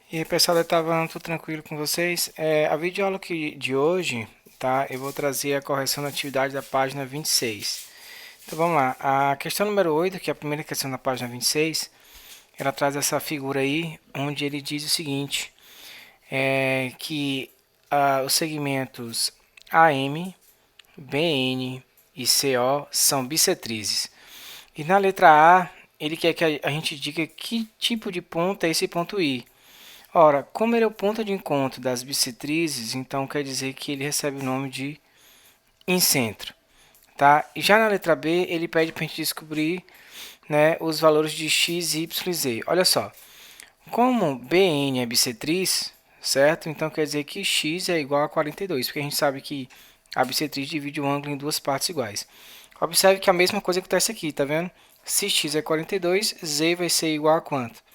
E aí, pessoal, eu tava tudo tranquilo com vocês. A videoaula de hoje, tá? Eu vou trazer a correção da atividade da página 26. Então vamos lá. A questão número 8, que é a primeira questão da página 26, ela traz essa figura aí, onde ele diz o seguinte, que os segmentos AM, BN e CO são bissetrizes. E na letra A, ele quer que a gente diga que tipo de ponto é esse ponto I. Ora, como ele é o ponto de encontro das bissetrizes, então quer dizer que ele recebe o nome de incentro, tá? E já na letra B, ele pede para a gente descobrir, né, os valores de x, y e z. Olha só, como BN é bissetriz, certo? Então quer dizer que x é igual a 42, porque a gente sabe que a bissetriz divide o ângulo em duas partes iguais. Observe que a mesma coisa acontece aqui, tá vendo? Se x é 42, z vai ser igual a quanto?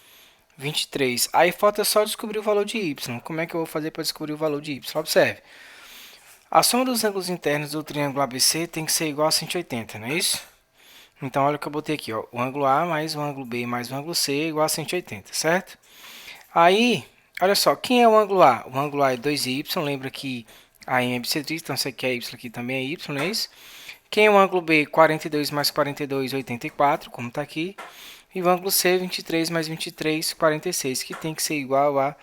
23. Aí falta só descobrir o valor de y. Como é que eu vou fazer para descobrir o valor de y? Observe. A soma dos ângulos internos do triângulo ABC tem que ser igual a 180, não é isso? Então, olha o que eu botei aqui. Ó. O ângulo A mais o ângulo B mais o ângulo C é igual a 180, certo? Aí, olha só. Quem é o ângulo A? O ângulo A é 2y. Lembra que a M é bissetriz, então isso aqui é y, aqui também é y, não é isso? Quem é o ângulo B? 42 mais 42, 84, como está aqui. E o ângulo C, 23 mais 23, 46, que tem que ser igual a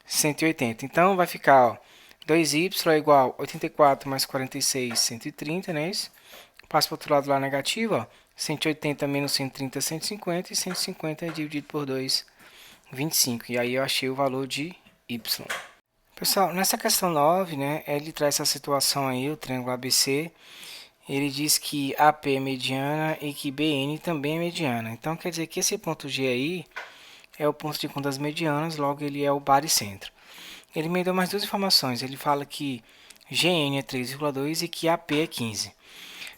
180. Então, vai ficar, ó, 2y é igual a 84 mais 46, 130, né? Isso? Passa para o outro lado lá negativo, ó. 180 menos 130 é 150, e 150 é dividido por 2, 25. E aí eu achei o valor de y. Pessoal, nessa questão 9, né, ele traz essa situação aí, o triângulo ABC. Ele diz que AP é mediana e que BN também é mediana. Então, quer dizer que esse ponto G aí é o ponto de encontro das medianas, logo ele é o baricentro. Ele me deu mais duas informações. Ele fala que GN é 3,2 e que AP é 15.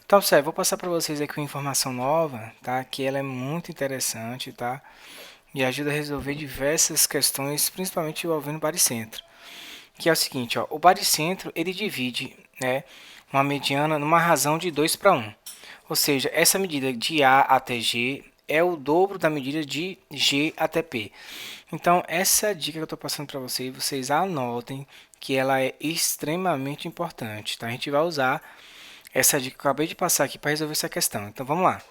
Então, observe, vou passar para vocês aqui uma informação nova, tá? Que ela é muito interessante, tá? E ajuda a resolver diversas questões, principalmente envolvendo o baricentro. Que é o seguinte, ó, o baricentro ele divide, né, uma mediana numa razão de 2 para 1. Ou seja, essa medida de A até G é o dobro da medida de G até P. Então, essa dica que eu estou passando para vocês, vocês anotem que ela é extremamente importante. Tá? A gente vai usar essa dica que eu acabei de passar aqui para resolver essa questão. Então, vamos lá.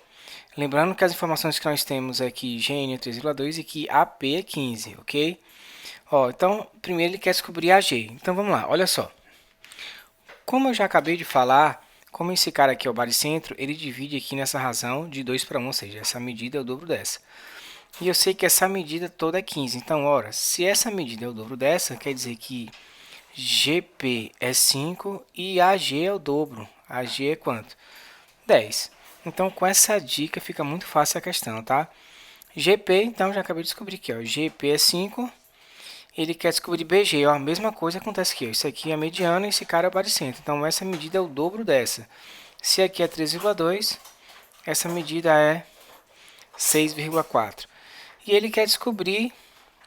Lembrando que as informações que nós temos é que GN é 3,2 e que AP é 15, ok? Ó, então, primeiro ele quer descobrir a G. Então, vamos lá, olha só. Como eu já acabei de falar, como esse cara aqui é o baricentro, ele divide aqui nessa razão de 2 para 1, ou seja, essa medida é o dobro dessa. E eu sei que essa medida toda é 15. Então, ora, se essa medida é o dobro dessa, quer dizer que GP é 5 e AG é o dobro. AG é quanto? 10. Então, com essa dica fica muito fácil a questão, tá? GP, então, já acabei de descobrir aqui, ó. GP é 5. Ele quer descobrir BG, ó. A mesma coisa acontece aqui, ó. Isso aqui é a mediana e esse cara é o baricentro. Então, essa medida é o dobro dessa. Se aqui é 3,2, essa medida é 6,4. E ele quer descobrir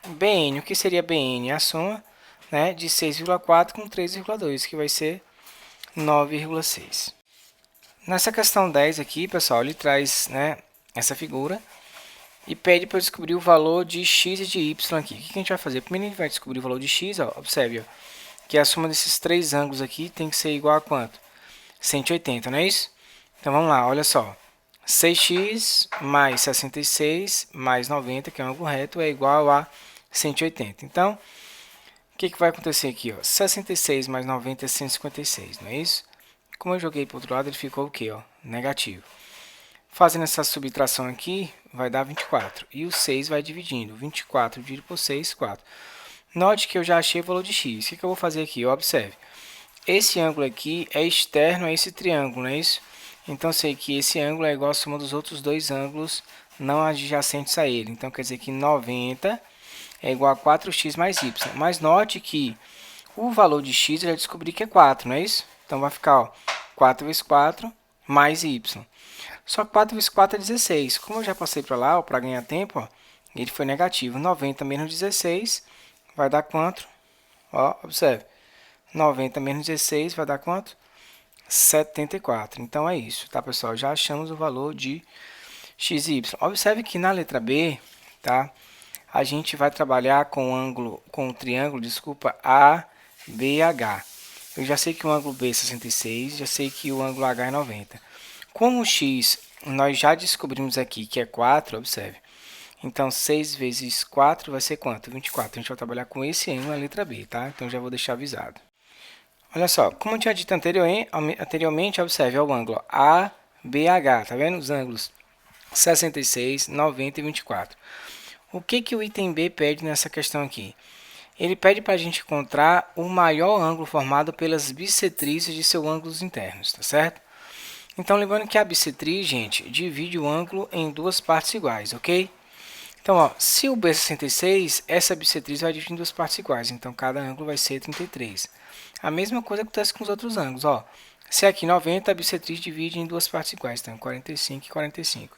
BN. O que seria BN? A soma, né, de 6,4 com 3,2, que vai ser 9,6. Nessa questão 10 aqui, pessoal, ele traz, né, essa figura e pede para eu descobrir o valor de x e de y aqui. O que a gente vai fazer? Primeiro a gente vai descobrir o valor de x, ó, observe, ó, que a soma desses três ângulos aqui tem que ser igual a quanto? 180, não é isso? Então vamos lá, olha só. 6x mais 66 mais 90, que é um ângulo reto, é igual a 180. Então, o que vai acontecer aqui? Ó? 66 mais 90 é 156, não é isso? Como eu joguei para o outro lado, ele ficou o quê? Ó? Negativo. Fazendo essa subtração aqui, vai dar 24. E o 6 vai dividindo. 24 dividido por 6, 4. Note que eu já achei o valor de x. O que eu vou fazer aqui? Observe. Esse ângulo aqui é externo a esse triângulo, não é isso? Então, sei que esse ângulo é igual à soma dos outros dois ângulos não adjacentes a ele. Então, quer dizer que 90 é igual a 4x mais y. Mas note que o valor de x eu já descobri que é 4, não é isso? Então, vai ficar, ó, 4 vezes 4 mais y. Só que 4 vezes 4 é 16. Como eu já passei para lá, para ganhar tempo, ó, ele foi negativo. 90 menos 16 vai dar quanto? Ó, observe. 90 menos 16 vai dar quanto? 74. Então é isso, tá, pessoal? Já achamos o valor de x e y. Observe que na letra B, tá? a gente vai trabalhar com o triângulo, desculpa, ABH. Eu já sei que o ângulo B é 66, já sei que o ângulo H é 90. Como o x nós já descobrimos aqui que é 4, observe. Então, 6 vezes 4 vai ser quanto? 24. A gente vai trabalhar com esse ângulo na letra B, tá? Então, já vou deixar avisado. Olha só, como eu tinha dito anteriormente, observe o ângulo ABH, tá vendo? Os ângulos 66, 90 e 24. O que o item B pede nessa questão aqui? Ele pede para a gente encontrar o maior ângulo formado pelas bissetrizes de seus ângulos internos, tá certo? Então, lembrando que a bissetriz, gente, divide o ângulo em duas partes iguais, ok? Então, ó, se o B é 66, essa bissetriz vai dividir em duas partes iguais. Então, cada ângulo vai ser 33. A mesma coisa acontece com os outros ângulos. Ó. Se aqui 90, a bissetriz divide em duas partes iguais. Então, 45 e 45.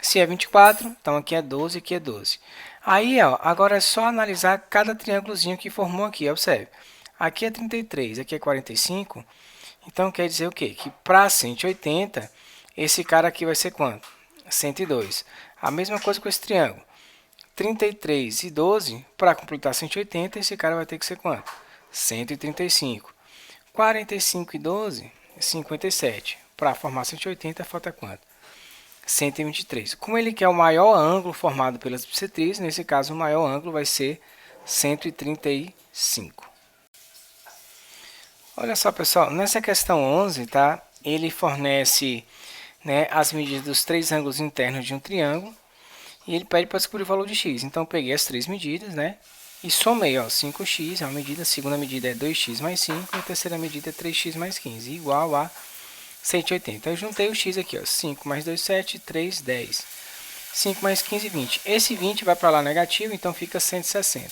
Se é 24, então aqui é 12 e aqui é 12. Aí, ó, agora é só analisar cada triângulozinho que formou aqui. Observe. Aqui é 33, aqui é 45. Então, quer dizer o quê? Que para 180, esse cara aqui vai ser quanto? 102. A mesma coisa com esse triângulo. 33 e 12, para completar 180, esse cara vai ter que ser quanto? 135. 45 e 12, 57. Para formar 180, falta quanto? 123. Como ele quer o maior ângulo formado pelas bissetrizes, nesse caso o maior ângulo vai ser 135. Olha só, pessoal, nessa questão 11, tá? Ele fornece, né, as medidas dos três ângulos internos de um triângulo e ele pede para descobrir o valor de x. Então, eu peguei as três medidas, né? E somei, ó, 5x é uma medida, a segunda medida é 2x mais 5, e a terceira medida é 3x mais 15, igual a 180. Então, eu juntei o x aqui, ó, 5 mais 2, 7, 3, 10. 5 mais 15, 20. Esse 20 vai para lá negativo, então fica 160.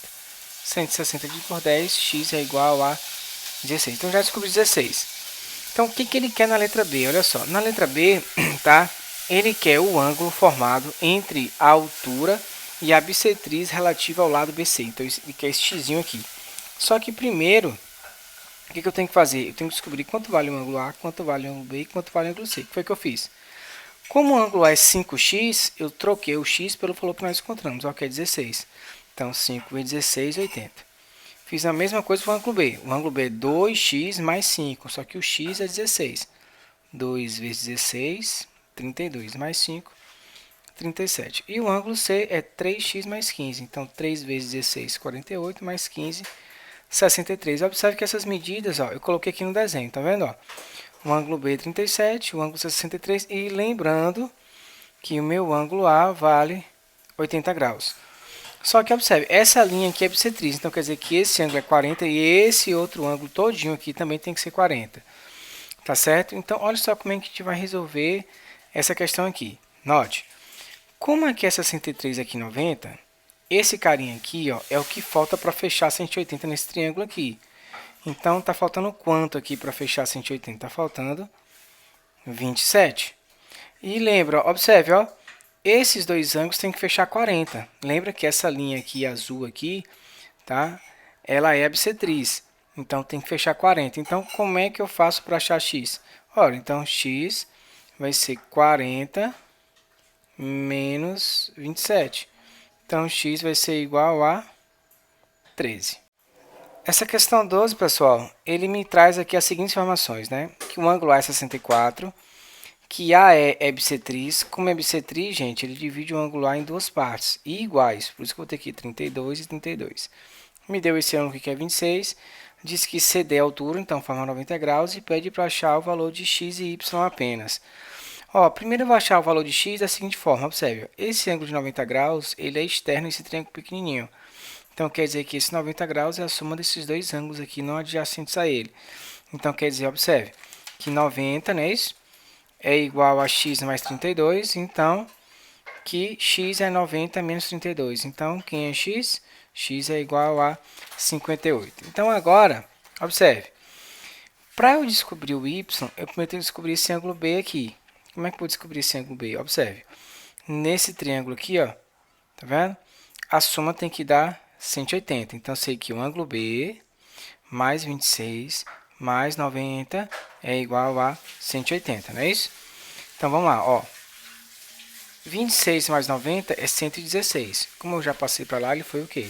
160 dividido por 10, x é igual a 16. Então, já descobri 16. Então, o que ele quer na letra B? Olha só, na letra B, tá? Ele quer o ângulo formado entre a altura e a bissetriz relativa ao lado BC. Então, ele quer esse x aqui. Só que primeiro, o que eu tenho que fazer? Eu tenho que descobrir quanto vale o ângulo A, quanto vale o ângulo B e quanto vale o ângulo C. O que foi que eu fiz? Como o ângulo A é 5x, eu troquei o x pelo valor que nós encontramos, ó, que é 16. Então, 5 vezes 16, 80. Fiz a mesma coisa com o ângulo B. O ângulo B é 2x mais 5, só que o x é 16. 2 vezes 16, 32, mais 5, 37. E o ângulo C é 3x mais 15. Então, 3 vezes 16, 48, mais 15, 63. Observe que essas medidas, ó, eu coloquei aqui no desenho, tá vendo? Ó? O ângulo B é 37, o ângulo C é 63. E lembrando que o meu ângulo A vale 80 graus. Só que observe, essa linha aqui é bissetriz, então quer dizer que esse ângulo é 40 e esse outro ângulo todinho aqui também tem que ser 40. Tá certo? Então, olha só como é que a gente vai resolver essa questão aqui. Note, como aqui é 63 aqui 90, esse carinha aqui, ó, é o que falta para fechar 180 nesse triângulo aqui. Então, tá faltando quanto aqui para fechar 180? Tá faltando 27. E lembra, ó, observe, ó, esses dois ângulos tem que fechar 40. Lembra que essa linha aqui, azul aqui, tá? Ela é a bissetriz. Então, tem que fechar 40. Então, como é que eu faço para achar x? Ora, então, x vai ser 40 menos 27. Então, x vai ser igual a 13. Essa questão 12, pessoal, ele me traz aqui as seguintes informações, né? Que o ângulo A é 64, que A é bissetriz. Como é bissetriz, gente, ele divide o ângulo A em duas partes e iguais. Por isso que eu vou ter aqui 32 e 32. Me deu esse ângulo aqui que é 26. Diz que CD é a altura, então forma 90 graus. E pede para achar o valor de x e y apenas. Ó, primeiro eu vou achar o valor de x da seguinte forma. Observe, esse ângulo de 90 graus ele é externo a esse triângulo pequenininho. Então, quer dizer que esse 90 graus é a soma desses dois ângulos aqui não adjacentes a ele. Então, quer dizer, observe, que 90, não é isso? É igual a x mais 32, então, que x é 90 menos 32. Então, quem é x? X é igual a 58. Então, agora, observe, para eu descobrir o y, eu primeiro tenho que descobrir esse ângulo B aqui. Como é que eu vou descobrir esse ângulo B? Observe, nesse triângulo aqui, ó, tá vendo? A soma tem que dar 180. Então, sei que o ângulo B mais 26 mais 90 é igual a 180, não é isso? Então, vamos lá, ó. 26 mais 90 é 116. Como eu já passei para lá, ele foi o quê?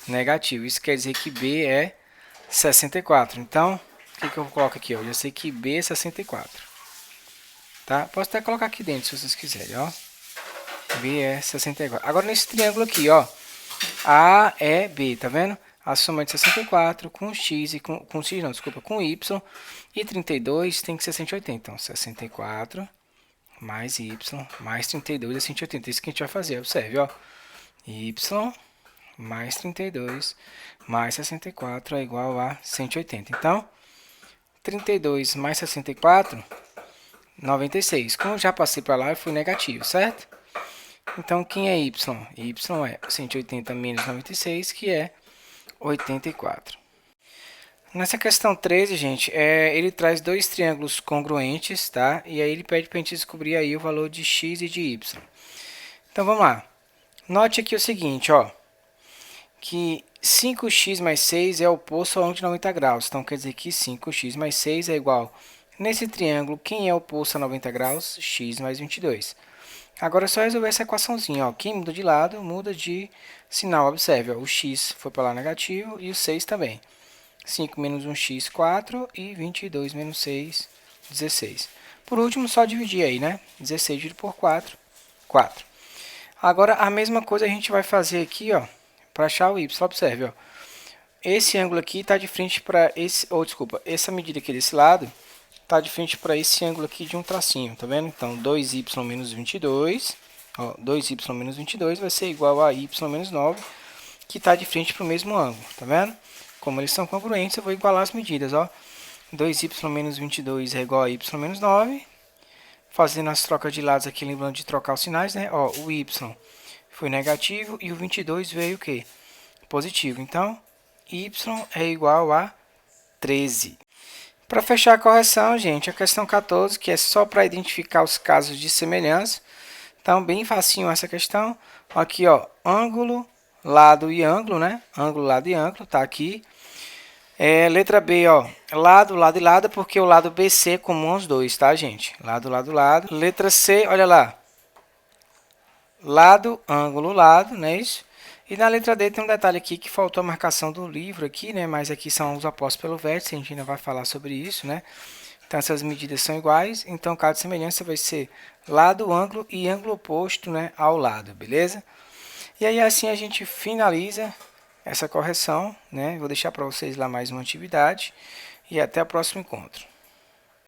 Negativo. Isso quer dizer que B é 64. Então, o que eu coloco aqui? Eu já sei que B é 64. Tá? Posso até colocar aqui dentro, se vocês quiserem, ó. B é 64. Agora, nesse triângulo aqui, ó. A é B, tá vendo? A soma de 64 com x e com x não, desculpa, com y e 32 tem que ser 180. Então, 64 mais y mais 32 é 180. Isso que a gente vai fazer, observe, ó. Y mais 32 mais 64 é igual a 180. Então, 32 mais 64, 96. Como eu já passei para lá, eu fui negativo, certo? Então, quem é y? Y é 180 menos 96, que é 84. Nessa questão 13, gente, ele traz dois triângulos congruentes, tá? E aí ele pede para a gente descobrir aí o valor de x e de y. Então, vamos lá. Note aqui o seguinte, ó. Que 5x mais 6 é oposto ao ângulo de 90 graus. Então, quer dizer que 5x mais 6 é igual, nesse triângulo, quem é oposto a 90 graus? X mais 22. Agora é só resolver essa equaçãozinha, ó. Quem muda de lado, muda de sinal. Observe, ó, o x foi para lá negativo e o 6 também. 5 menos 1x, 4, e 22 menos 6, 16. Por último, só dividir aí, né? 16 dividido por 4, 4. Agora, a mesma coisa a gente vai fazer aqui, ó, para achar o y. Observe, ó. Esse ângulo aqui está de frente para esse, ou desculpa, essa medida aqui desse lado está de frente para esse ângulo aqui de um tracinho, tá vendo? Então, 2y menos 22, ó, 2y menos 22 vai ser igual a y menos 9, que está de frente para o mesmo ângulo, tá vendo? Como eles são congruentes, eu vou igualar as medidas, ó. 2y menos 22 é igual a y menos 9. Fazendo as trocas de lados aqui, lembrando de trocar os sinais, né? Ó, o y foi negativo e o 22 veio o quê? Positivo. Então, y é igual a 13. Para fechar a correção, gente, a questão 14, que é só para identificar os casos de semelhança. Então, bem facinho essa questão. Aqui, ó, ângulo, lado e ângulo, né? Ângulo, lado e ângulo, tá aqui. Letra B, ó, lado, lado e lado, porque o lado BC é comum aos dois, tá, gente? Lado, lado, lado. Letra C, olha lá. Lado, ângulo, lado, não é isso? E na letra D tem um detalhe aqui que faltou a marcação do livro aqui, né? Mas aqui são os opostos pelo vértice, a gente ainda vai falar sobre isso, né? Então essas medidas são iguais, então o caso de semelhança vai ser lado, ângulo e ângulo oposto, né, ao lado, beleza? E aí assim a gente finaliza essa correção, né? Vou deixar para vocês lá mais uma atividade e até o próximo encontro.